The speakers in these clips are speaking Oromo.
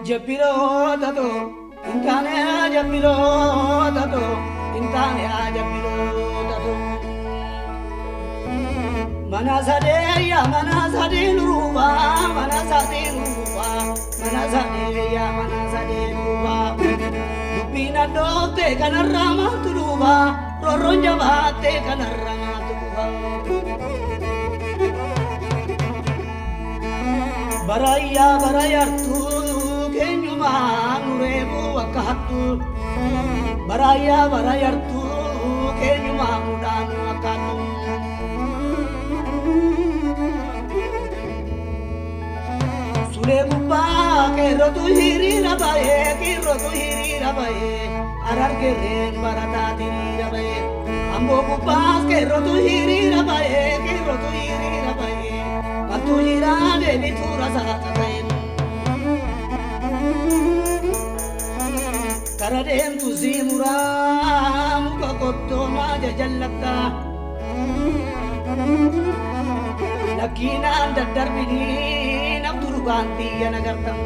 Jabilo tato, intane jabilo tato, intane jabilo tato. Manasade ya manasade nuruba, manasade nuruba, manasade ya manasade nuruba. Dupina dote kanarama turuba, roronja bate kanarama turuba. Baraya baraya tu. Nurebu akatu baraya barayartu kenyuma mudanu akatu sulebu pa kerotu hiri rabaye arar keren barata diri rabaye ambo pa kerotu hiri rabaye patu hira de bitura sakataye Karaden tu zimuram kakotto maja jallata Nakina dadar bini nabduru ganti yanagartam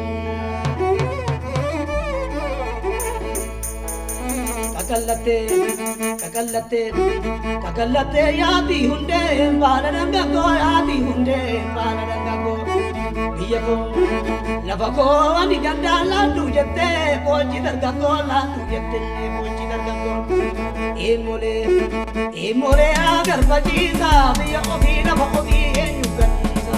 Kakallate yaati hunde baladanga ko yaati hunde baladanga ko Iyako lafako ani gandala tu jette pochi dargango la tu jette pochi dargango emole agar bajisa biya ogi na ogi enyuganisa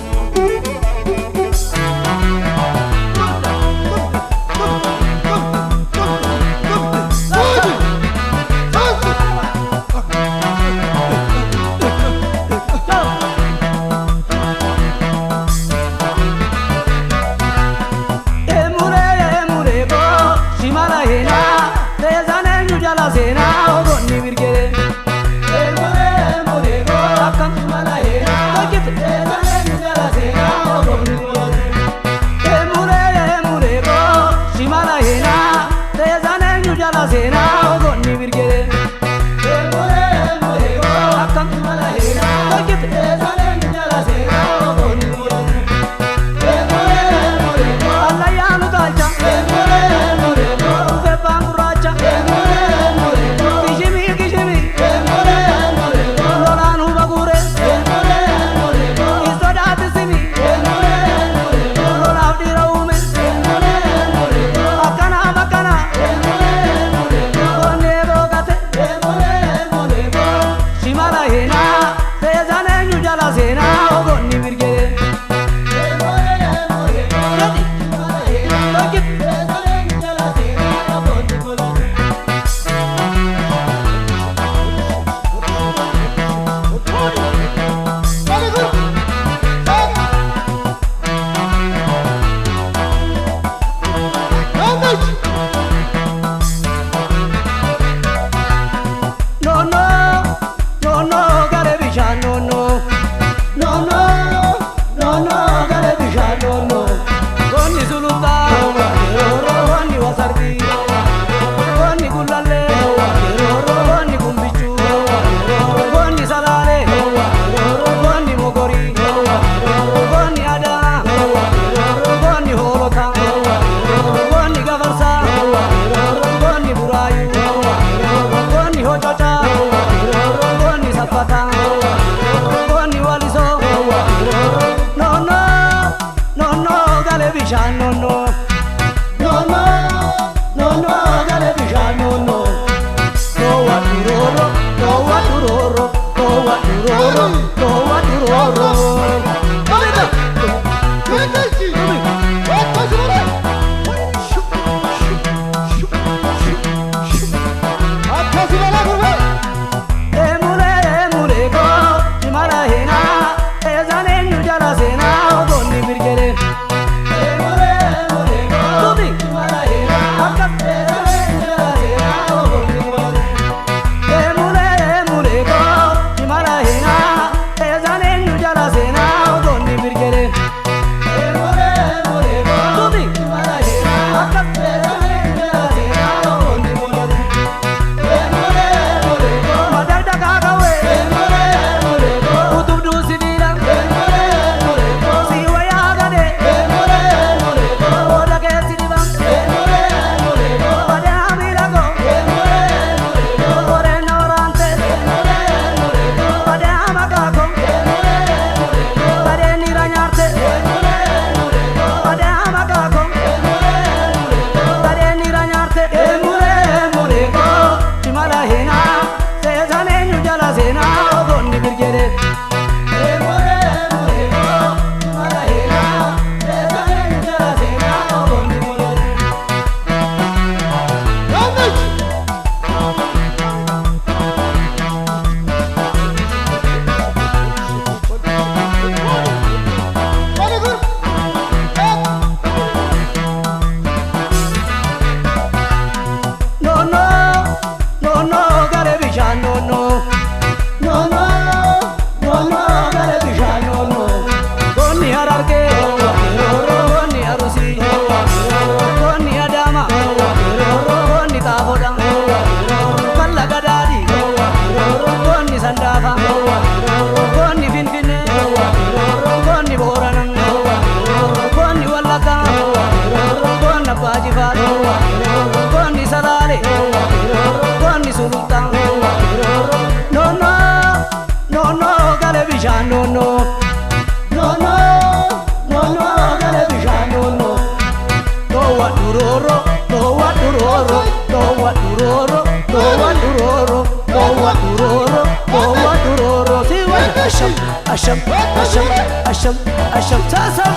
أشم أشم أشم أشم أشم تاسم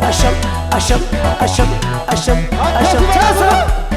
أشم أشم أشم أشم أشم تاسم